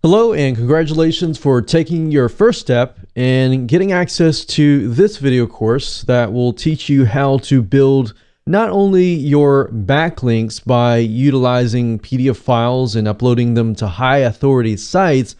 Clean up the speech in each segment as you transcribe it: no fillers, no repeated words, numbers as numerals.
Hello and congratulations for taking your first step and getting access to this video course that will teach you how to build not only your backlinks by utilizing PDF files and uploading them to high authority sites,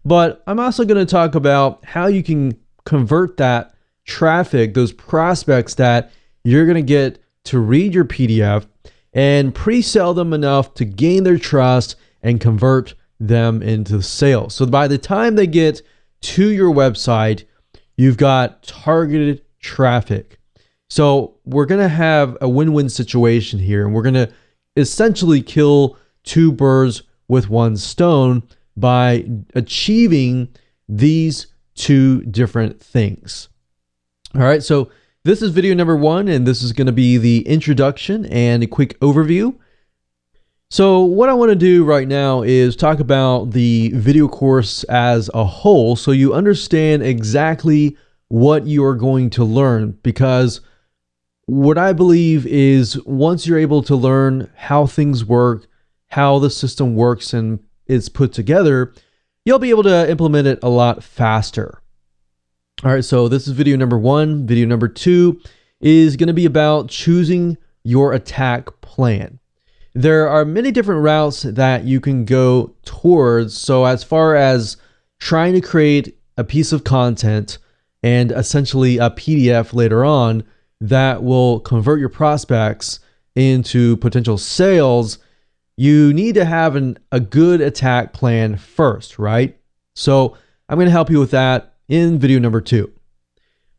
but I'm also going to talk about how you can convert that traffic, those prospects that you're going to get to read your PDF and pre-sell them enough to gain their trust and convert them into sales. So by the time they get to your website, you've got targeted traffic. So we're going to have a win-win situation here, and we're going to essentially kill two birds with one stone by achieving these two different things. All right, so this is video number 1, and this is going to be the introduction and a quick overview. So what I want to do right now is talk about the video course as a whole so you understand exactly what you are going to learn, because what I believe is once you're able to learn how things work, how the system works and is put together, you'll be able to implement it a lot faster. All right, so this is video number 1. Video number 2 is going to be about choosing your attack plan. There are many different routes that you can go towards. So as far as trying to create a piece of content and essentially a PDF later on that will convert your prospects into potential sales, you need to have a good attack plan first, right? So I'm going to help you with that in video number 2.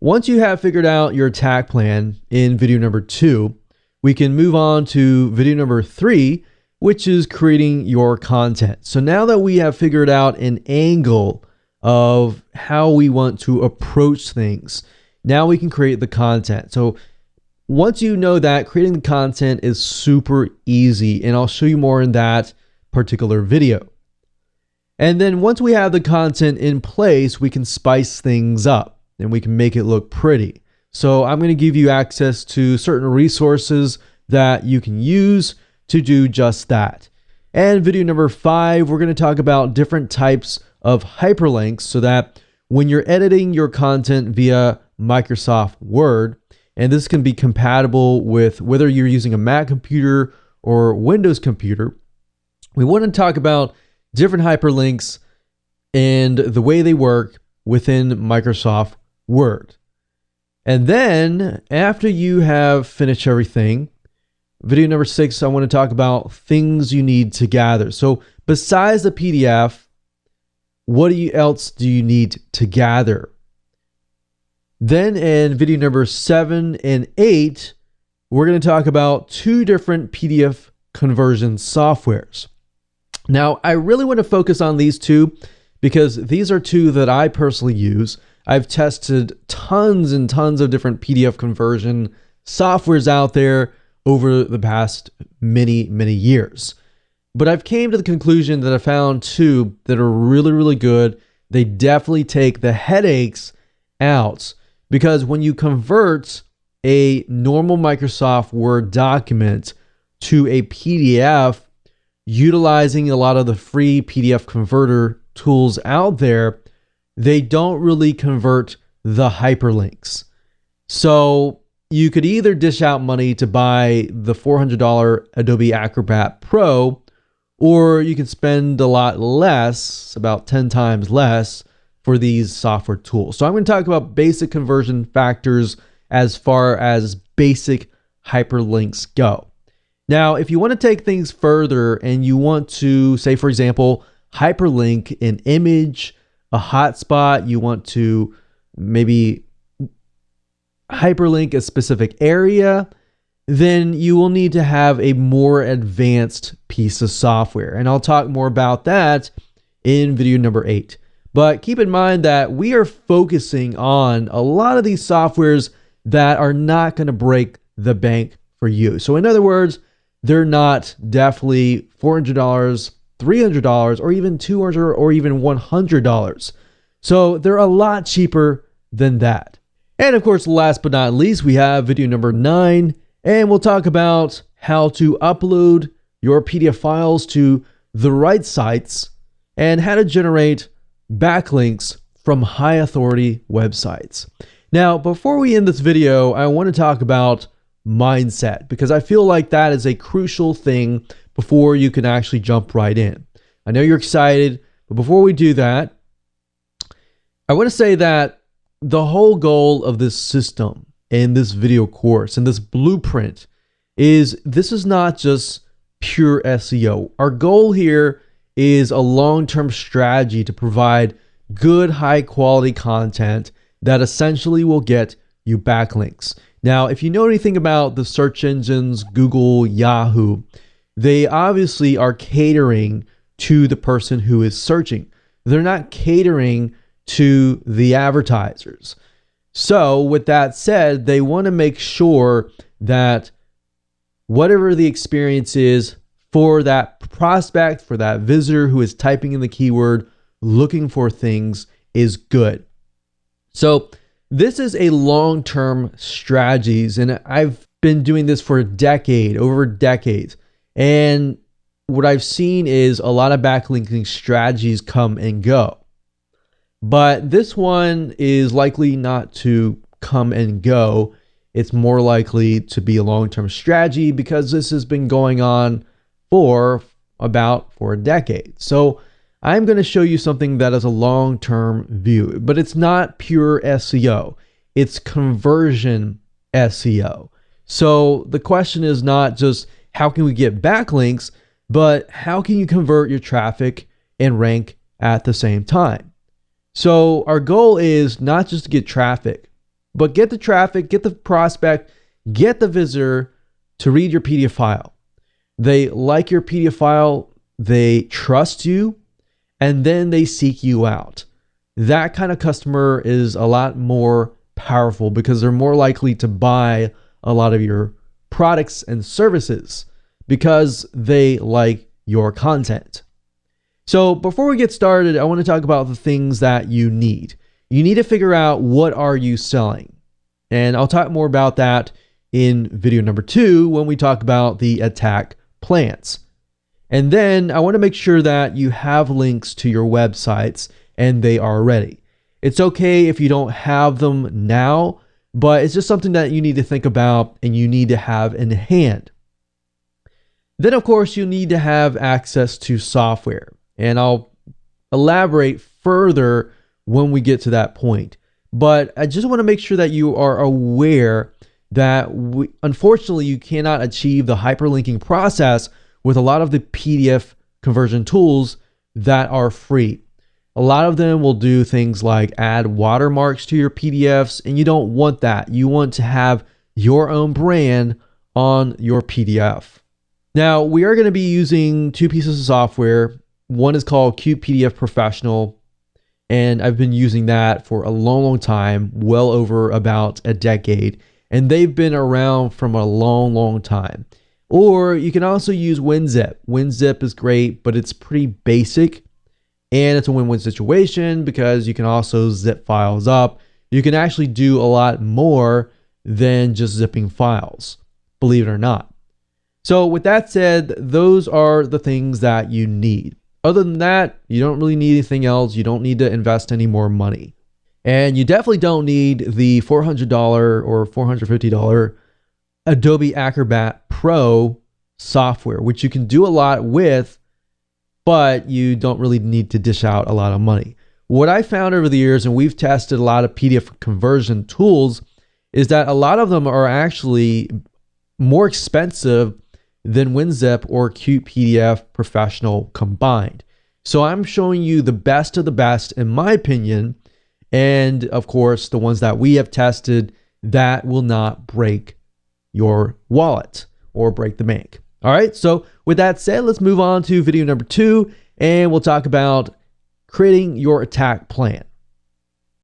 Once you have figured out your attack plan in video number 2, we can move on to video number 3, which is creating your content. So now that we have figured out an angle of how we want to approach things, now we can create the content. So once you know that, creating the content is super easy, and I'll show you more in that particular video. And then once we have the content in place, we can spice things up and we can make it look pretty. So I'm going to give you access to certain resources that you can use to do just that. And video number 5, we're going to talk about different types of hyperlinks so that when you're editing your content via Microsoft Word, and this can be compatible with whether you're using a Mac computer or Windows computer, we want to talk about different hyperlinks and the way they work within Microsoft Word. And then after you have finished everything, video number 6, I want to talk about things you need to gather. So besides the PDF, what else do you need to gather? Then in video number 7 and 8, we're going to talk about 2 different PDF conversion softwares. Now, I really want to focus on these 2 because these are 2 that I personally use. I've tested tons and tons of different PDF conversion softwares out there over the past many years. But I've came to the conclusion that I found 2 that are really good. They definitely take the headaches out, because when you convert a normal Microsoft Word document to a PDF, utilizing a lot of the free PDF converter tools out there, they don't really convert the hyperlinks. So you could either dish out money to buy the $400 Adobe Acrobat Pro, or you can spend a lot less, about 10 times less, for these software tools. So I'm going to talk about basic conversion factors as far as basic hyperlinks go. Now, if you want to take things further and you want to, say, for example, hyperlink an image, a hotspot, you want to maybe hyperlink a specific area, then you will need to have a more advanced piece of software. And I'll talk more about that in video number 8. But keep in mind that we are focusing on a lot of these softwares that are not going to break the bank for you. So in other words, they're not definitely $400, $300, or even $200 or even $100. So they're a lot cheaper than that. And of course, last but not least, we have video number 9, and we'll talk about how to upload your PDF files to the right sites and how to generate backlinks from high authority websites. Now, before we end this video, I want to talk about mindset, because I feel like that is a crucial thing before you can actually jump right in. I know you're excited, but before we do that, I want to say that the whole goal of this system and this video course and this blueprint is this is not just pure SEO. Our goal here is a long-term strategy to provide good, high-quality content that essentially will get you backlinks. Now, if you know anything about the search engines, Google, Yahoo, they obviously are catering to the person who is searching. They're not catering to the advertisers. So with that said, they want to make sure that whatever the experience is for that prospect, for that visitor who is typing in the keyword, looking for things, is good. So this is a long-term strategies, and I've been doing this for a decade, over decades. And what I've seen is a lot of backlinking strategies come and go. But this one is likely not to come and go. It's more likely to be a long-term strategy because this has been going on for a decade. So I'm going to show you something that is a long-term view, but it's not pure SEO. It's conversion SEO. So the question is not just how can we get backlinks, but how can you convert your traffic and rank at the same time? So our goal is not just to get traffic, but get the traffic, get the prospect, get the visitor to read your PDF file. They like your PDF file, they trust you, and then they seek you out. That kind of customer is a lot more powerful because they're more likely to buy a lot of your products and services because they like your content. So before we get started, I want to talk about the things that you need. You need to figure out what are you selling. And I'll talk more about that in video number 2 when we talk about the attack plans. And then I want to make sure that you have links to your websites and they are ready. It's okay if you don't have them now, but it's just something that you need to think about and you need to have in hand. Then, of course, you need to have access to software. And I'll elaborate further when we get to that point. But I just want to make sure that you are aware that unfortunately you cannot achieve the hyperlinking process with a lot of the PDF conversion tools that are free. A lot of them will do things like add watermarks to your PDFs, and you don't want that. You want to have your own brand on your PDF. Now, we are going to be using 2 pieces of software. One is called Cute PDF Professional, and I've been using that for a long time, well over about a decade, and they've been around from a long time. Or you can also use WinZip. WinZip is great, but it's pretty basic, and it's a win-win situation because you can also zip files up. You can actually do a lot more than just zipping files, believe it or not. So with that said, those are the things that you need. Other than that, you don't really need anything else. You don't need to invest any more money. And you definitely don't need the $400 or $450 Adobe Acrobat Pro software, which you can do a lot with, but you don't really need to dish out a lot of money. What I found over the years, and we've tested a lot of PDF conversion tools, is that a lot of them are actually more expensive than WinZip or Cute PDF Professional combined. So I'm showing you the best of the best, in my opinion, and of course, the ones that we have tested that will not break your wallet or break the bank. All right, so with that said, let's move on to video number 2, and we'll talk about creating your attack plan.